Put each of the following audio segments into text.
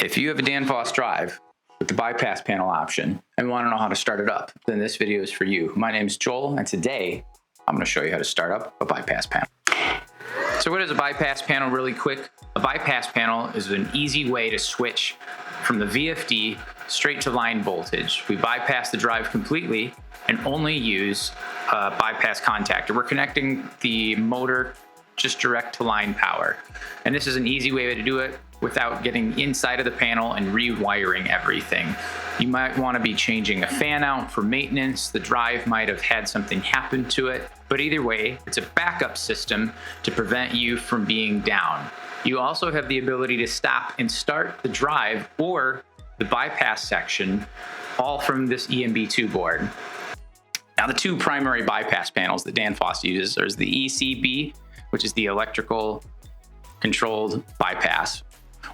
If you have a Danfoss drive with the bypass panel option and want to know how to start it up, then this video is for you. My name is Joel, and today I'm going to show you how to start up a bypass panel. So what is a bypass panel really quick? A bypass panel is an easy way to switch from the VFD straight to line voltage. We bypass the drive completely and only use a bypass contactor. We're connecting the motor just direct to line power. And this is an easy way to do it without getting inside of the panel and rewiring everything. You might want to be changing a fan out for maintenance. The drive might have had something happen to it, but either way, it's a backup system to prevent you from being down. You also have the ability to stop and start the drive or the bypass section all from this EMB2 board. Now, the two primary bypass panels that Danfoss uses are the ECB, which is the electrical controlled bypass,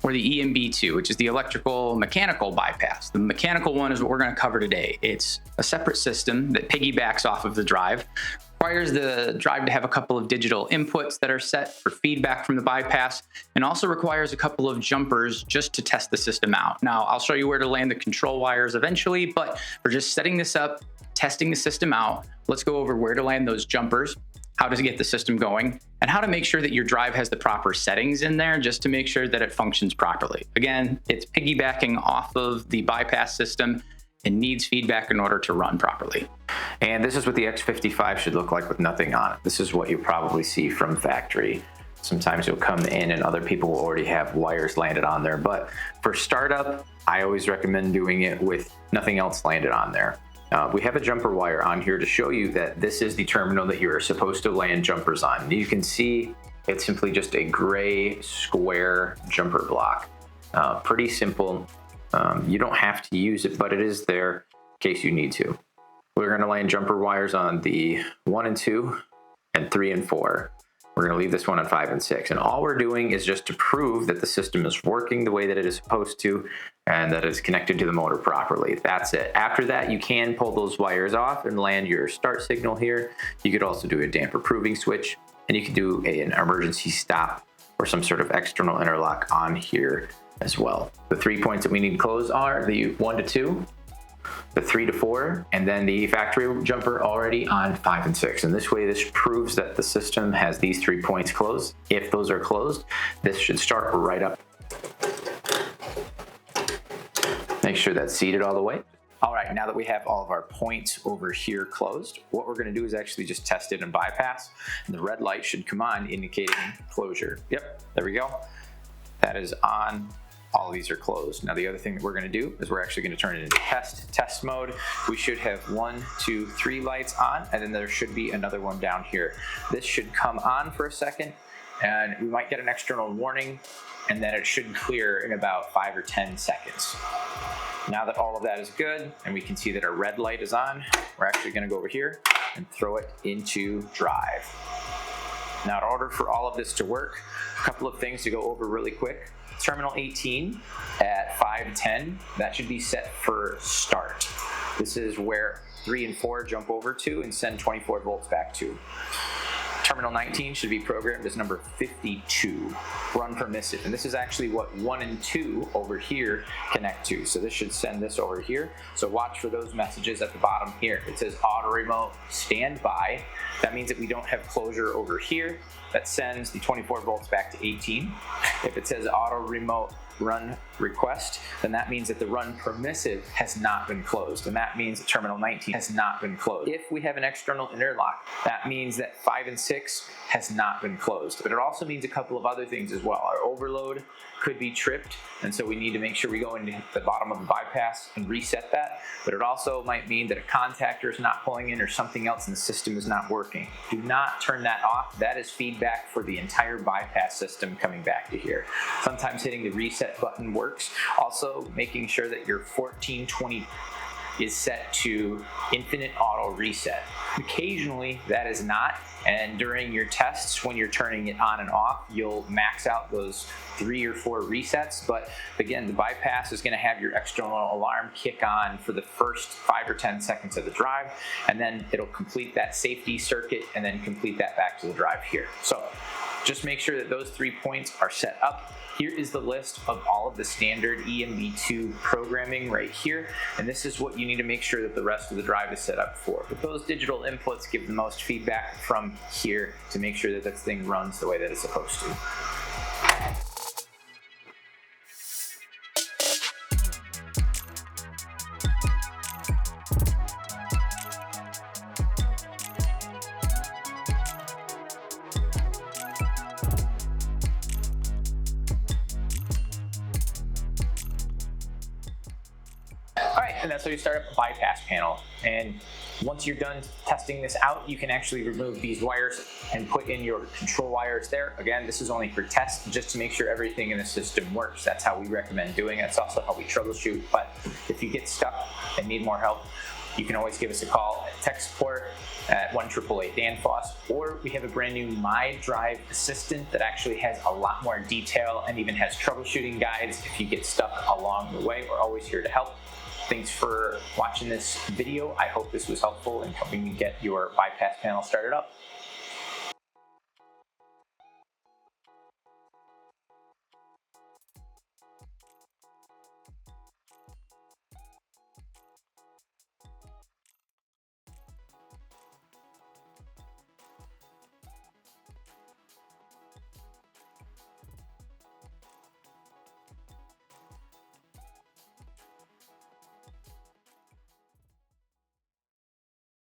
or the EMB2, which is the electrical mechanical bypass. The mechanical one is what we're going to cover today. It's a separate system that piggybacks off of the drive, requires the drive to have a couple of digital inputs that are set for feedback from the bypass, and also requires a couple of jumpers just to test the system out. Now, I'll show you where to land the control wires eventually, but we're just setting this up, testing the system out. Let's go over where to land those jumpers, how to get the system going, and how to make sure that your drive has the proper settings in there just to make sure that it functions properly. Again, it's piggybacking off of the bypass system and needs feedback in order to run properly. And this is what the X55 should look like with nothing on it. This is what you probably see from factory. Sometimes you'll come in and other people will already have wires landed on there. But for startup, I always recommend doing it with nothing else landed on there. We have a jumper wire on here to show you that this is the terminal that you're supposed to land jumpers on. You can see it's simply just a gray square jumper block. Pretty simple. You don't have to use it, but it is there in case you need to. We're going to land jumper wires on the 1 and 2 and 3 and 4. We're going to leave this one on 5 and 6. And all we're doing is just to prove that the system is working the way that it is supposed to and that it's connected to the motor properly. That's it. After that, you can pull those wires off and land your start signal here. You could also do a damper proving switch, and you could do an emergency stop or some sort of external interlock on here as well. The 3 points that we need to close are the 1 to 2, the 3 to 4, and then the factory jumper already on 5 and 6. And this way, this proves that the system has these 3 points closed. If those are closed, this should start right up. Make sure that's seated all the way. All right, now that we have all of our points over here closed, what we're gonna do is actually just test it in bypass. And the red light should come on indicating closure. Yep, there we go. That is on. All of these are closed. Now, the other thing that we're going to do is we're actually going to turn it into test mode. We should have 1, 2, 3 lights on, and then there should be another one down here. This should come on for a second, and we might get an external warning, and then it should clear in about 5 or 10 seconds. Now that all of that is good, and we can see that our red light is on, we're actually going to go over here and throw it into drive. Now, in order for all of this to work, a couple of things to go over really quick. Terminal 18 at 510, that should be set for start. This is where 3 and 4 jump over to and send 24 volts back to. Terminal 19 should be programmed as number 52, run permissive. And this is actually what 1 and 2 over here connect to. So this should send this over here. So watch for those messages at the bottom here. It says auto remote standby. That means that we don't have closure over here. That sends the 24 volts back to 18. If it says auto remote run request, then that means that the run permissive has not been closed, and that means that terminal 19 has not been closed. If we have an external interlock, that means that 5 and 6 has not been closed. But it also means a couple of other things as well. Our overload could be tripped, and so we need to make sure we go into the bottom of the bypass and reset that. But it also might mean that a contactor is not pulling in or something else and the system is not working. Do not turn that off. That is feedback for the entire bypass system coming back to here. Sometimes hitting the reset button works. Also, making sure that your 1420 is set to infinite auto reset. Occasionally that is not, and during your tests when you're turning it on and off, you'll max out those 3 or 4 resets. But again, the bypass is going to have your external alarm kick on for the first 5 or 10 seconds of the drive, and then it'll complete that safety circuit and then complete that back to the drive here. So just make sure that those 3 points are set up. Here is the list of all of the standard EMB2 programming right here, and this is what you need to make sure that the rest of the drive is set up for. But those digital inputs give the most feedback from here to make sure that this thing runs the way that it's supposed to. And that's how you start up a bypass panel. And once you're done testing this out, you can actually remove these wires and put in your control wires there. Again, this is only for test, just to make sure everything in the system works. That's how we recommend doing it. It's also how we troubleshoot. But if you get stuck and need more help, you can always give us a call at tech support at 1-888 Danfoss, or we have a brand new My Drive Assistant that actually has a lot more detail and even has troubleshooting guides if you get stuck along the way. We're always here to help. Thanks for watching this video. I hope this was helpful in helping you get your bypass panel started up.